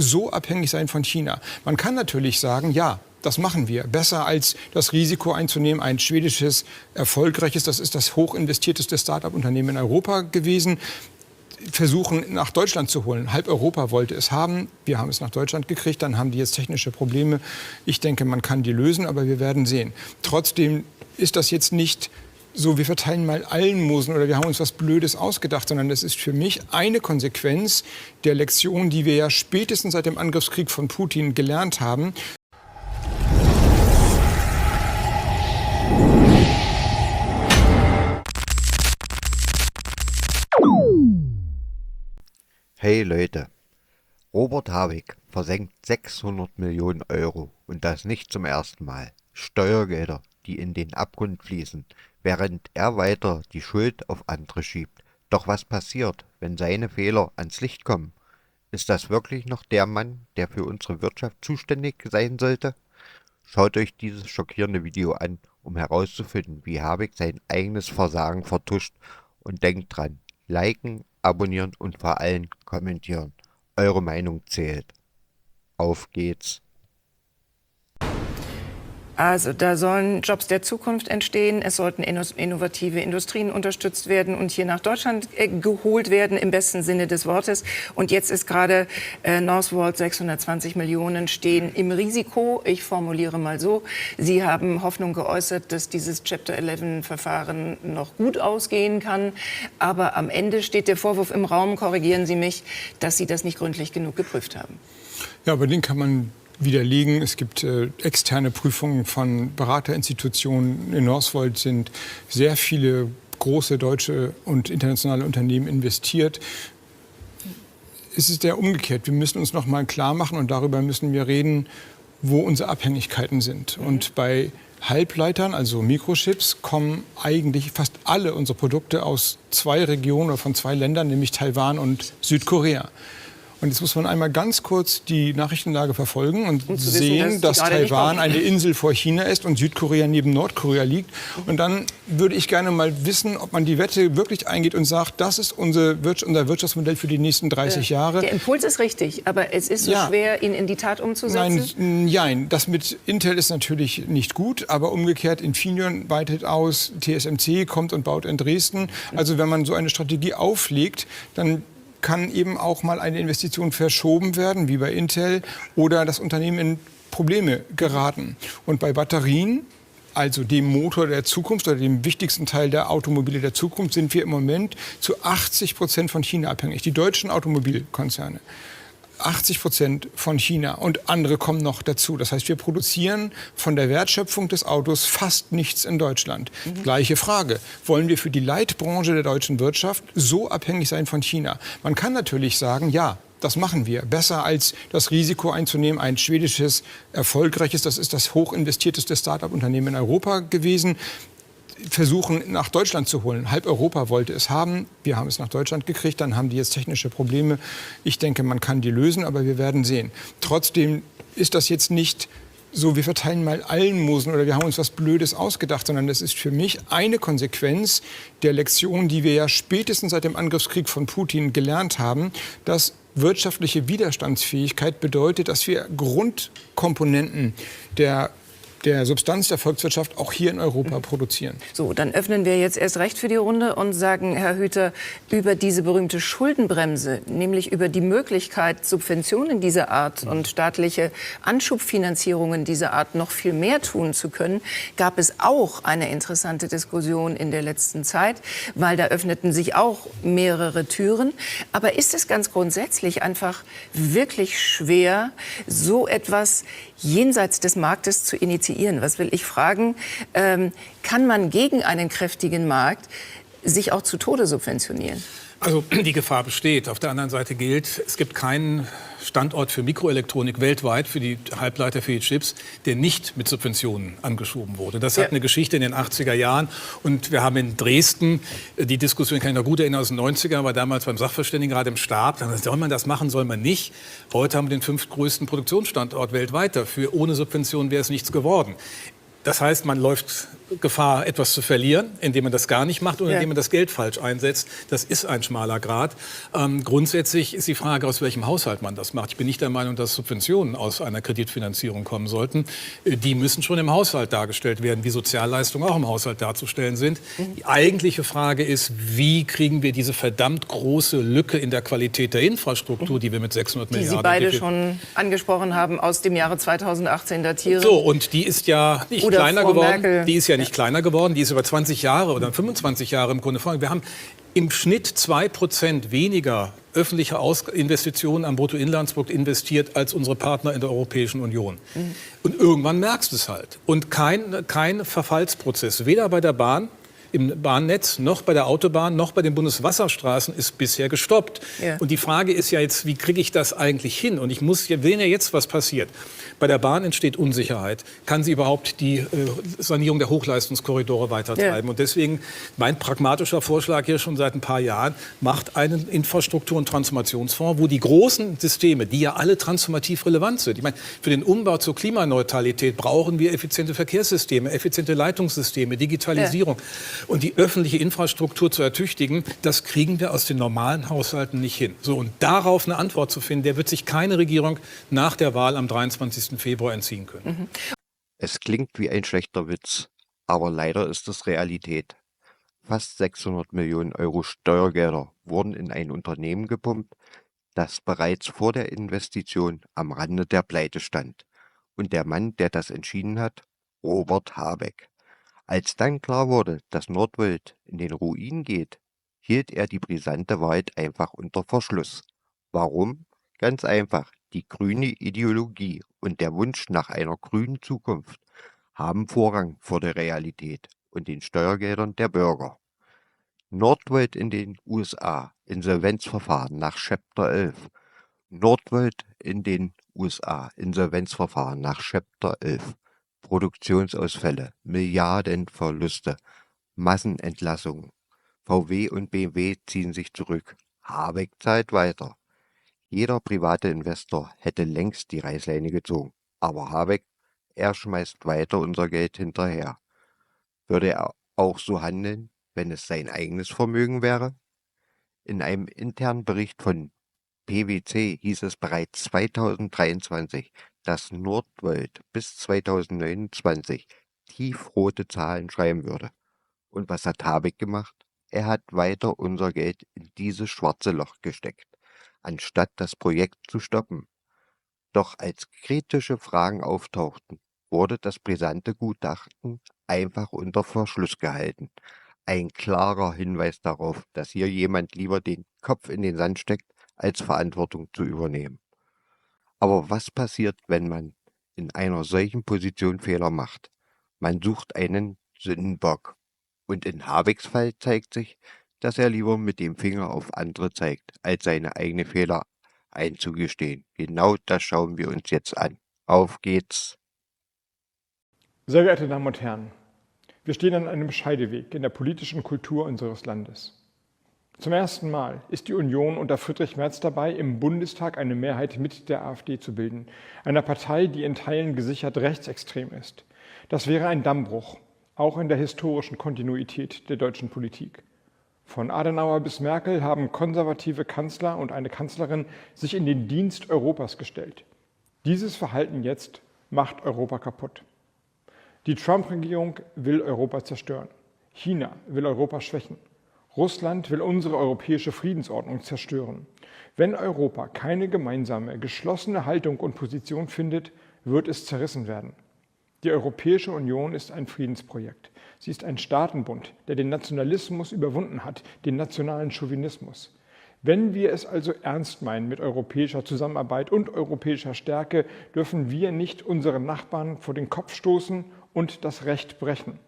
so abhängig sein von China. Man kann natürlich sagen, ja, das machen wir. Besser als das Risiko einzunehmen. Ein schwedisches, erfolgreiches, das ist das hochinvestierteste Start-up-Unternehmen in Europa gewesen, versuchen nach Deutschland zu holen. Halb Europa wollte es haben. Wir haben es nach Deutschland gekriegt. Dann haben die jetzt technische Probleme. Ich denke, man kann die lösen, aber wir werden sehen. Trotzdem ist das jetzt nicht so, wir verteilen mal Almosen oder wir haben uns was Blödes ausgedacht, sondern das ist für mich eine Konsequenz der Lektion, die wir ja spätestens seit dem Angriffskrieg von Putin gelernt haben. Hey Leute, Robert Habeck versenkt 600 Millionen Euro und das nicht zum ersten Mal. Steuergelder, die in den Abgrund fließen, während er weiter die Schuld auf andere schiebt. Doch was passiert, wenn seine Fehler ans Licht kommen? Ist das wirklich noch der Mann, der für unsere Wirtschaft zuständig sein sollte? Schaut euch dieses schockierende Video an, um herauszufinden, wie Habeck sein eigenes Versagen vertuscht. Und denkt dran, liken, abonnieren und vor allem kommentieren. Eure Meinung zählt. Auf geht's. Also da sollen Jobs der Zukunft entstehen, es sollten innovative Industrien unterstützt werden und hier nach Deutschland geholt werden, im besten Sinne des Wortes. Und jetzt ist gerade Northvolt, 620 Millionen stehen im Risiko. Ich formuliere mal so, Sie haben Hoffnung geäußert, dass dieses Chapter 11-Verfahren noch gut ausgehen kann. Aber am Ende steht der Vorwurf im Raum, korrigieren Sie mich, dass Sie das nicht gründlich genug geprüft haben. Ja, aber den kann man widerlegen. Es gibt externe Prüfungen von Beraterinstitutionen. In Northvolt sind sehr viele große deutsche und internationale Unternehmen investiert. Es ist eher umgekehrt. Wir müssen uns noch mal klar machen und darüber müssen wir reden, wo unsere Abhängigkeiten sind. Und bei Halbleitern, also Mikrochips, kommen eigentlich fast alle unsere Produkte aus zwei Regionen oder von zwei Ländern, nämlich Taiwan und Südkorea. Und jetzt muss man einmal ganz kurz die Nachrichtenlage verfolgen und sehen, dass Taiwan eine Insel vor China ist und Südkorea neben Nordkorea liegt. Und dann würde ich gerne mal wissen, ob man die Wette wirklich eingeht und sagt, das ist unser Wirtschaftsmodell für die nächsten 30 Jahre. Der Impuls ist richtig, aber es ist so schwer, ihn in die Tat umzusetzen? Nein, das mit Intel ist natürlich nicht gut, aber umgekehrt Infineon weitet aus, TSMC kommt und baut in Dresden. Also wenn man so eine Strategie auflegt, dann kann eben auch mal eine Investition verschoben werden, wie bei Intel, oder das Unternehmen in Probleme geraten. Und bei Batterien, also dem Motor der Zukunft oder dem wichtigsten Teil der Automobile der Zukunft, sind wir im Moment zu 80% von China abhängig. Die deutschen Automobilkonzerne. 80% von China und andere kommen noch dazu. Das heißt, wir produzieren von der Wertschöpfung des Autos fast nichts in Deutschland. Gleiche Frage. Wollen wir für die Leitbranche der deutschen Wirtschaft so abhängig sein von China? Man kann natürlich sagen, ja, das machen wir. Besser als das Risiko einzunehmen. Ein schwedisches, erfolgreiches, das ist das hochinvestierteste Start-up-Unternehmen in Europa gewesen, versuchen nach Deutschland zu holen. Halb Europa wollte es haben. Wir haben es nach Deutschland gekriegt. Dann haben die jetzt technische Probleme. Ich denke, man kann die lösen, aber wir werden sehen. Trotzdem ist das jetzt nicht so, wir verteilen mal Almosen oder wir haben uns was Blödes ausgedacht, sondern das ist für mich eine Konsequenz der Lektion, die wir ja spätestens seit dem Angriffskrieg von Putin gelernt haben, dass wirtschaftliche Widerstandsfähigkeit bedeutet, dass wir Grundkomponenten der Substanz der Volkswirtschaft auch hier in Europa produzieren. So, dann öffnen wir jetzt erst recht für die Runde und sagen, Herr Hüter, über diese berühmte Schuldenbremse, nämlich über die Möglichkeit, Subventionen dieser Art und staatliche Anschubfinanzierungen dieser Art noch viel mehr tun zu können, gab es auch eine interessante Diskussion in der letzten Zeit, weil da öffneten sich auch mehrere Türen. Aber ist es ganz grundsätzlich einfach wirklich schwer, so etwas jenseits des Marktes zu initiieren? Was will ich fragen? Kann man gegen einen kräftigen Markt sich auch zu Tode subventionieren? Also die Gefahr besteht. Auf der anderen Seite gilt, es gibt keinen Standort für Mikroelektronik weltweit, für die Halbleiter, für die Chips, der nicht mit Subventionen angeschoben wurde. Das hat eine Geschichte in den 80er Jahren. Und wir haben in Dresden, die Diskussion kann ich noch gut erinnern, aus den 90er, war damals beim Sachverständigenrat im Stab. Dann soll man das machen, soll man nicht. Heute haben wir den 5. größten Produktionsstandort weltweit dafür. Ohne Subventionen wäre es nichts geworden. Das heißt, man läuft Gefahr, etwas zu verlieren, indem man das gar nicht macht oder indem man das Geld falsch einsetzt. Das ist ein schmaler Grat. Grundsätzlich ist die Frage, aus welchem Haushalt man das macht. Ich bin nicht der Meinung, dass Subventionen aus einer Kreditfinanzierung kommen sollten. Die müssen schon im Haushalt dargestellt werden, wie Sozialleistungen auch im Haushalt darzustellen sind. Die eigentliche Frage ist, wie kriegen wir diese verdammt große Lücke in der Qualität der Infrastruktur, die wir mit 600 Milliarden... Die Sie beide schon angesprochen haben, aus dem Jahre 2018 datieren. So, und die ist ja nicht Oder kleiner Frau geworden. Merkel. Die ist ja nicht kleiner geworden. Die ist über 20 Jahre oder 25 Jahre im Grunde vorgegangen. Wir haben im Schnitt 2% weniger öffentliche Investitionen am Bruttoinlandsprodukt investiert als unsere Partner in der Europäischen Union. Und irgendwann merkst du es halt. Und kein Verfallsprozess, weder bei der Bahn, im Bahnnetz, noch bei der Autobahn, noch bei den Bundeswasserstraßen ist bisher gestoppt. Ja. Und die Frage ist ja jetzt, wie kriege ich das eigentlich hin? Und wir sehen ja jetzt, was passiert. Bei der Bahn entsteht Unsicherheit. Kann sie überhaupt die Sanierung der Hochleistungskorridore weitertreiben? Ja. Und deswegen mein pragmatischer Vorschlag hier schon seit ein paar Jahren, macht einen Infrastruktur- und Transformationsfonds, wo die großen Systeme, die ja alle transformativ relevant sind. Ich meine, für den Umbau zur Klimaneutralität brauchen wir effiziente Verkehrssysteme, effiziente Leitungssysteme, Digitalisierung. Ja. Und die öffentliche Infrastruktur zu ertüchtigen, das kriegen wir aus den normalen Haushalten nicht hin. So, und darauf eine Antwort zu finden, der wird sich keine Regierung nach der Wahl am 23. Februar entziehen können. Es klingt wie ein schlechter Witz, aber leider ist es Realität. Fast 600 Millionen Euro Steuergelder wurden in ein Unternehmen gepumpt, das bereits vor der Investition am Rande der Pleite stand. Und der Mann, der das entschieden hat, Robert Habeck. Als dann klar wurde, dass Nordvolt in den Ruin geht, hielt er die brisante Wahrheit einfach unter Verschluss. Warum? Ganz einfach, die grüne Ideologie und der Wunsch nach einer grünen Zukunft haben Vorrang vor der Realität und den Steuergeldern der Bürger. Nordvolt in den USA, Insolvenzverfahren nach Chapter 11. Nordvolt in den USA, Insolvenzverfahren nach Chapter 11. Produktionsausfälle, Milliardenverluste, Massenentlassungen. VW und BMW ziehen sich zurück. Habeck zahlt weiter. Jeder private Investor hätte längst die Reißleine gezogen. Aber Habeck, er schmeißt weiter unser Geld hinterher. Würde er auch so handeln, wenn es sein eigenes Vermögen wäre? In einem internen Bericht von PwC hieß es bereits 2023, dass Nordvolt bis 2029 tiefrote Zahlen schreiben würde. Und was hat Habeck gemacht? Er hat weiter unser Geld in dieses schwarze Loch gesteckt, anstatt das Projekt zu stoppen. Doch als kritische Fragen auftauchten, wurde das brisante Gutachten einfach unter Verschluss gehalten. Ein klarer Hinweis darauf, dass hier jemand lieber den Kopf in den Sand steckt, als Verantwortung zu übernehmen. Aber was passiert, wenn man in einer solchen Position Fehler macht? Man sucht einen Sündenbock. Und in Habecks Fall zeigt sich, dass er lieber mit dem Finger auf andere zeigt, als seine eigenen Fehler einzugestehen. Genau das schauen wir uns jetzt an. Auf geht's! Sehr geehrte Damen und Herren, wir stehen an einem Scheideweg in der politischen Kultur unseres Landes. Zum ersten Mal ist die Union unter Friedrich Merz dabei, im Bundestag eine Mehrheit mit der AfD zu bilden, einer Partei, die in Teilen gesichert rechtsextrem ist. Das wäre ein Dammbruch, auch in der historischen Kontinuität der deutschen Politik. Von Adenauer bis Merkel haben konservative Kanzler und eine Kanzlerin sich in den Dienst Europas gestellt. Dieses Verhalten jetzt macht Europa kaputt. Die Trump-Regierung will Europa zerstören. China will Europa schwächen. Russland will unsere europäische Friedensordnung zerstören. Wenn Europa keine gemeinsame, geschlossene Haltung und Position findet, wird es zerrissen werden. Die Europäische Union ist ein Friedensprojekt. Sie ist ein Staatenbund, der den Nationalismus überwunden hat, den nationalen Chauvinismus. Wenn wir es also ernst meinen mit europäischer Zusammenarbeit und europäischer Stärke, dürfen wir nicht unseren Nachbarn vor den Kopf stoßen und das Recht brechen.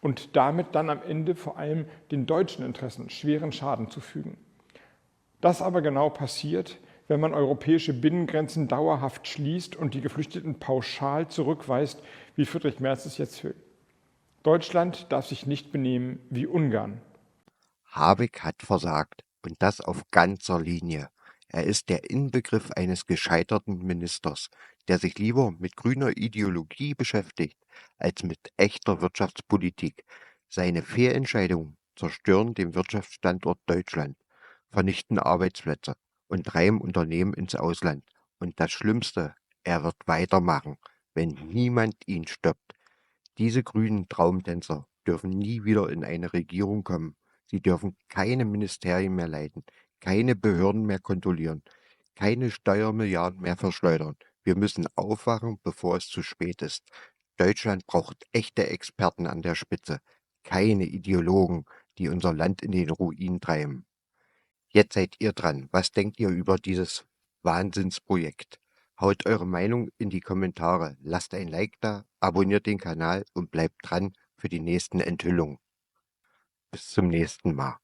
Und damit dann am Ende vor allem den deutschen Interessen schweren Schaden zufügen. Das aber genau passiert, wenn man europäische Binnengrenzen dauerhaft schließt und die Geflüchteten pauschal zurückweist, wie Friedrich Merz es jetzt will. Deutschland darf sich nicht benehmen wie Ungarn. Habeck hat versagt und das auf ganzer Linie. Er ist der Inbegriff eines gescheiterten Ministers, der sich lieber mit grüner Ideologie beschäftigt, als mit echter Wirtschaftspolitik. Seine Fehlentscheidungen zerstören den Wirtschaftsstandort Deutschland, vernichten Arbeitsplätze und treiben Unternehmen ins Ausland. Und das Schlimmste, er wird weitermachen, wenn niemand ihn stoppt. Diese grünen Traumtänzer dürfen nie wieder in eine Regierung kommen. Sie dürfen keine Ministerien mehr leiten, keine Behörden mehr kontrollieren, keine Steuermilliarden mehr verschleudern. Wir müssen aufwachen, bevor es zu spät ist. Deutschland braucht echte Experten an der Spitze, keine Ideologen, die unser Land in den Ruin treiben. Jetzt seid ihr dran. Was denkt ihr über dieses Wahnsinnsprojekt? Haut eure Meinung in die Kommentare, lasst ein Like da, abonniert den Kanal und bleibt dran für die nächsten Enthüllungen. Bis zum nächsten Mal.